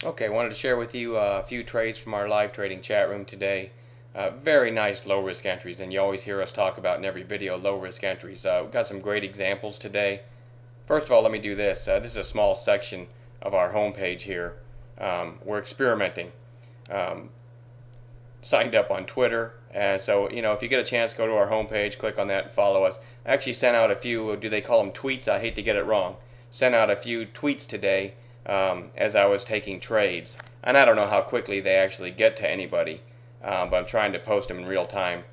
Okay, wanted to share with you a few trades from our live trading chat room today. Very nice low risk entries, and you always hear us talk about in every video low risk entries. We've got some great examples today. First of all, let me do this. This is a small section of our homepage here. We're experimenting. Um, Signed up on Twitter, and so if you get a chance, go to our homepage, click on that, and follow us. I actually sent out a few. Do they call them tweets? I hate to get it wrong. Sent out a few tweets today as I was taking trades, and I don't know how quickly they actually get to anybody, but I'm trying to post them in real time.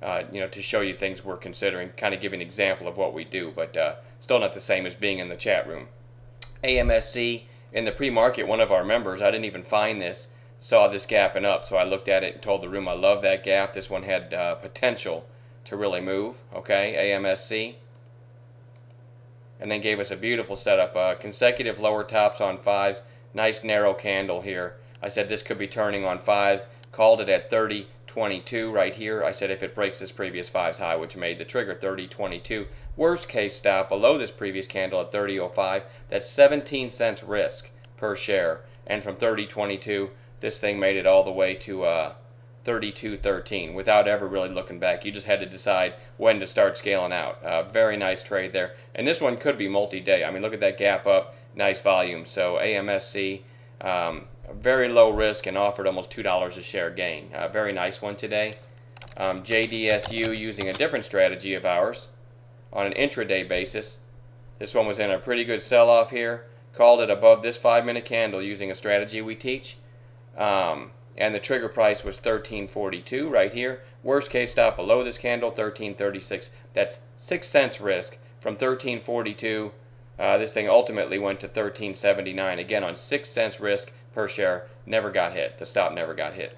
To show you things we're considering, kind of give an example of what we do, but still not the same as being in the chat room. AMSC in the pre-market, one of our members, I didn't even find this, saw this gapping up, so I looked at it and told the room I love that gap. This one had potential to really move. Okay, AMSC, and then gave us a beautiful setup. Consecutive lower tops on fives, nice narrow candle here. I said this could be turning on fives. Called it at 30.22 right here. I said if it breaks this previous fives high, which made the trigger 30.22. Worst case stop below this previous candle at 30.05. That's 17 cents risk per share, and from 30.22. This thing made it all the way to 32.13 without ever really looking back. You just had to decide when to start scaling out. Very nice trade there. And this one could be multi-day. I mean, look at that gap up. Nice volume. So AMSC, very low risk and offered almost $2 a share gain. Very nice one today. JDSU using a different strategy of ours on an intraday basis. This one was in a pretty good sell-off here. Called it above this 5-minute candle using a strategy we teach. And the trigger price was 13.42 right here. Worst case stop below this candle, 13.36. That's 6 cents risk from 13.42. This thing ultimately went to 13.79. Again, on 6 cents risk per share. Never got hit. The stop never got hit.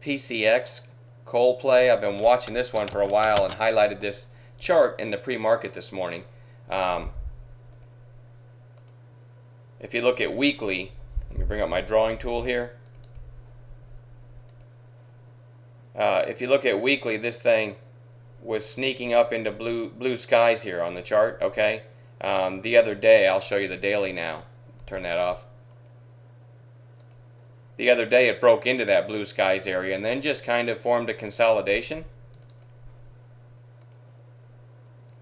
PCX, Coldplay. I've been watching this one for a while and highlighted this chart in the pre-market this morning. If you look at weekly, let me bring up my drawing tool here. If you look at weekly, this thing was sneaking up into blue skies here on the chart. Okay. The other day, I'll show you the daily now. Turn that off. The other day, it broke into that blue skies area and then just kind of formed a consolidation.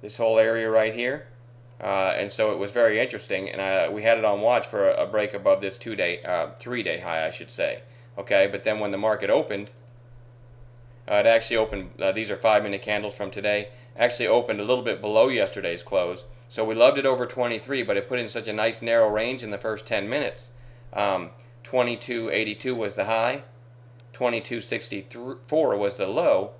This whole area right here. And so it was very interesting, and we had it on watch for a break above this 3-day high, I should say. Okay, but then when the market opened, it actually opened. These are 5-minute candles from today. Actually opened a little bit below yesterday's close. So we loved it over 23, but it put in such a nice narrow range in the first 10 minutes. 22.82 was the high, 22.64 was the low.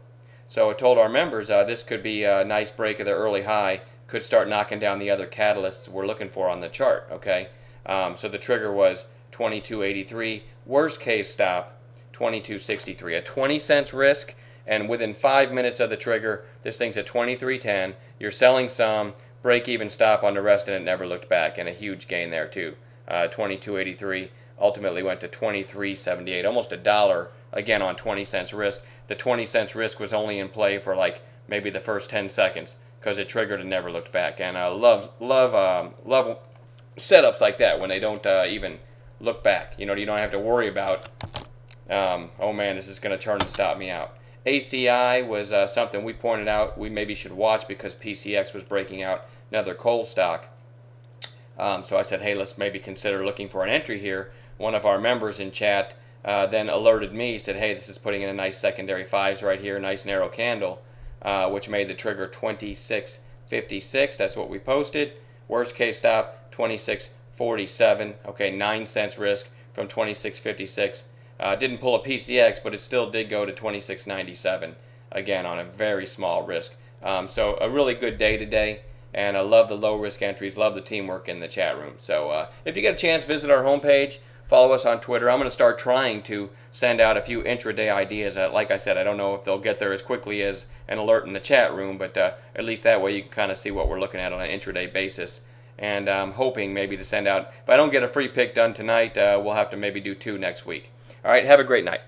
So it told our members this could be a nice break of the early high. Could start knocking down the other catalysts we're looking for on the chart. Okay, so the trigger was 22.83. Worst case stop 22.63. A 20 cents risk, and within 5 minutes of the trigger, this thing's at 23.10. You're selling some, break even stop on the rest, and it never looked back, and a huge gain there too. 22.83 ultimately went to 23.78, almost $1 again on 20 cents risk. The 20 cents risk was only in play for like maybe the first 10 seconds. Because it triggered and never looked back, and I love setups like that when they don't even look back. You don't have to worry about, oh man, this is going to turn and stop me out. ACI was something we pointed out we maybe should watch because PCX was breaking out, another coal stock. So I said, hey, let's maybe consider looking for an entry here. One of our members in chat then alerted me, said, hey, this is putting in a nice secondary fives right here, nice narrow candle. Which made the trigger 26.56. That's what we posted. Worst case stop 26.47. Okay, 9 cents risk from 26.56. Didn't pull a PCX, but it still did go to 26.97. Again, on a very small risk. So a really good day today, and I love the low risk entries. Love the teamwork in the chat room. So if you get a chance, visit our homepage. Follow us on Twitter. I'm going to start trying to send out a few intraday ideas. Like I said, I don't know if they'll get there as quickly as an alert in the chat room, but at least that way you can kind of see what we're looking at on an intraday basis. And I'm hoping maybe to send out, if I don't get a free pick done tonight, we'll have to maybe do 2 next week. All right, have a great night.